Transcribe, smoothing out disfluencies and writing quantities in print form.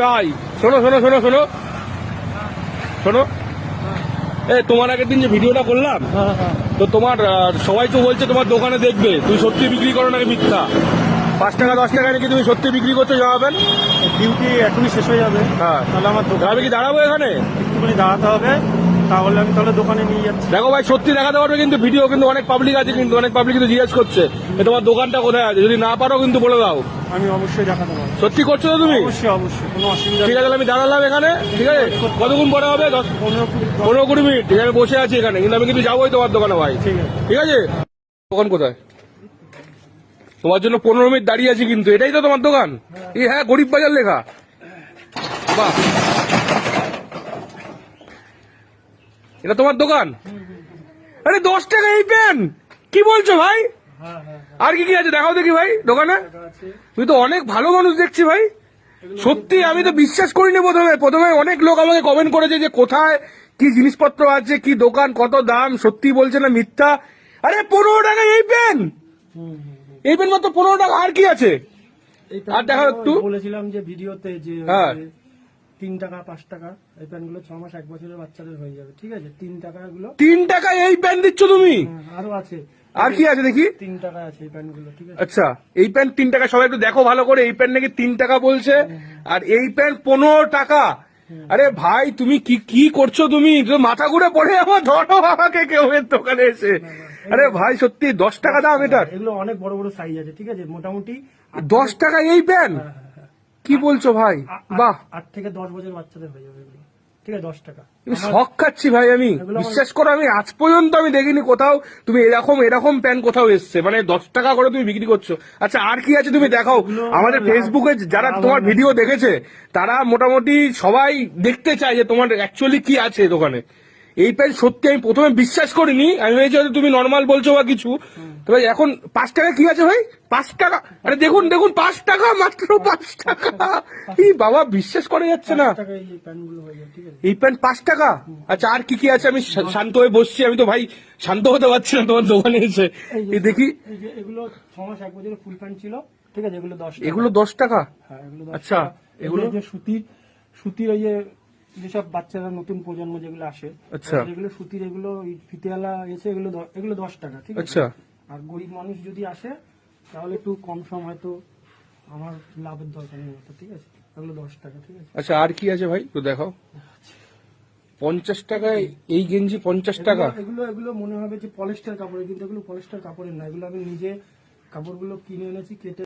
ভাই শোনো শোনো শোনো শোনো শোনো, তোমার আগের দিন যে ভিডিওটা করলাম, তো তোমার সবাই তো বলছে তোমার দোকানে দেখবে তুমি সত্যি বিক্রি করো নাকি মিথ্যা। 5 টাকা 10 টাকা নাকি তুমি সত্যি বিক্রি করছো, জানাবেন। ডিউটি এখনই শেষ হয়ে যাবে, হ্যাঁ তাহলে আমার আমি কি দাঁড়াবো এখানে? একটুখানি দাঁড়াতে হবে, তাহলে আমি তাহলে দোকানে নিয়ে যাচ্ছি। দেখো ভাই সত্যি দেখাতে পারবে কিন্তু, ভিডিও কিন্তু অনেক পাবলিক আছে, কিন্তু অনেক পাবলিক কিন্তু জিজ্ঞেস করছে তোমার দোকানটা কোথায় আছে, যদি না পারো কিন্তু বলে দাও। আমি অবশ্যই দেখাতে পারবো। সত্যি করছো তো তুমি? অবশ্যই অবশ্যই, কোনো অসুবিধা ঠিক আছে, আমি দাঁড়ালাম এখানে, ঠিক আছে। কতক্ষণ পরে হবে? 15-20 মিনিট। ঠিক আছে, আমি বসে আছি এখানে, কিন্তু আমি কিন্তু যাবোই তোমার দোকানে ভাই। ঠিক আছে, ঠিক আছে। দোকান কোথায়? তোমার জন্য 15 মিনিট দাঁড়িয়ে আছি, কিন্তু এটাই তো তোমার দোকান? হ্যাঁ, গরিব বাজার লেখা। বাহ, এটা তোমার দোকান? আরে 10 টাকা এই পেন, কি বলছো ভাই? আর কি কি আছে দেখাও দেখি ভাই দোকানে। তুই তো অনেক ভালো মানুষ দেখছি ভাই, সত্যি আমি তো বিশ্বাস করিনি প্রথমে অনেক লোক আমাকে কমেন্ট করেছে যে কোথায় কি জিনিসপত্র আছে, কি দোকান, কত দাম, সত্যি বলছে না মিথ্যা। আরে 15 টাকা এই পেন, এই পেন মাত্র 15 টাকা। আর কি আছে আর দেখাও একটু। বলেছিলাম যে ভিডিওতে যে হ্যাঁ 3 টাকা 5 টাকা এই প্যান্টগুলো 6 মাস 1 বছরের বাচ্চাদের হয়ে যাবে। ঠিক আছে, 3 টাকা গুলো। 3 টাকা এই পেন দিচ্ছ তুমি? আরো আছে। আর কি আছে দেখি? 3 টাকা আছে এই প্যান্টগুলো। ঠিক আছে, আচ্ছা, এই প্যান্ট 3 টাকা। সবাই একটু দেখো ভালো করে, এই প্যান্ট নাকি 3 টাকা বলছে, আর এই প্যান্ট 15 টাকা। আরে ভাই তুমি কি কি করছো তুমি? মাথা ঘুরে পড়ে আমার, ধরো আমাকে কেউ এর দোকানে এসে। আরে ভাই সত্যি 10 টাকা দাম এটার? এগুলো অনেক বড় বড় সাইজ আছে। ঠিক আছে, মোটামুটি 10 টাকা এই প্যান্ট? কি বলছো ভাই? বাহ, 8 থেকে 10 বছর বাচ্চাদের হয়ে যাবে এগুলো। ঠিক আছে, 10 টাকা। আমি শখ খাচ্ছি ভাই, আমি বিশ্বাস করো, আমি আজ পর্যন্ত আমি দেখিনি কোথাও তুমি এরকম প্যান্ট কোথাও এসছে, মানে 10 টাকা করে তুমি বিক্রি করছো। আচ্ছা আর কি আছে তুমি দেখাও। আমাদের ফেসবুকে যারা তোমার ভিডিও দেখেছে তারা মোটামুটি সবাই দেখতে চায় যে তোমার অ্যাকচুয়ালি কি আছে দোকানে। এই প্যান্ট সত্যি আমি প্রথমে বিশ্বাস করিনি, আমি ভেবেছি হয়তো তুমি নর্মাল বলছো বা কিছু। তবে এখন 5 টাকা কি আছে ভাই? 5 টাকা? আরে দেখুন দেখুন, 5 টাকা, মাত্র 5 টাকা। এই বাবা, বিশ্বাস করা যাচ্ছে না। এই প্যান্ট 5 টাকা? আচ্ছা আর কি কি আছে? আমি শান্ত হয়ে বসছি, আমি তো ভাই শান্ত হতে পারছি না তোমার দোকানে এসে। এই দেখি, এগুলো 6 মাস 1 বছরের ফুল প্যান্ট ছিল। ঠিক আছে, এগুলো 10 টাকা। এগুলো 10 টাকা? হ্যাঁ, এগুলো 10 আচ্ছা, টাকা। এগুলো যে সুতির ওই যেসব বাচ্চারা নতুন প্রজন্ম যেগুলো আসে, আচ্ছা, এগুলো সুতির, এগুলো ফিতেওয়ালা এসে, এগুলো 10 টাকা। ঠিক আছে, আচ্ছা। আর গরিব মানুষ যদি আসে তাহলে একটু কম সম, হয়তো আমার লাভের দরকার নেই। ঠিক আছে, এগুলো 10 টাকা। ঠিক আছে, আচ্ছা আর কি আছে ভাই তো দেখাও। 50 টাকায় এই গেঞ্জি? 50 টাকা? এগুলো এগুলো মনে হবে যে পলিস্টার কাপড়ের, কিন্তু এগুলো পলিস্টার কাপড়ের না। এগুলো আমি নিজে কাপড়গুলো কিনে এনেছি, কেটে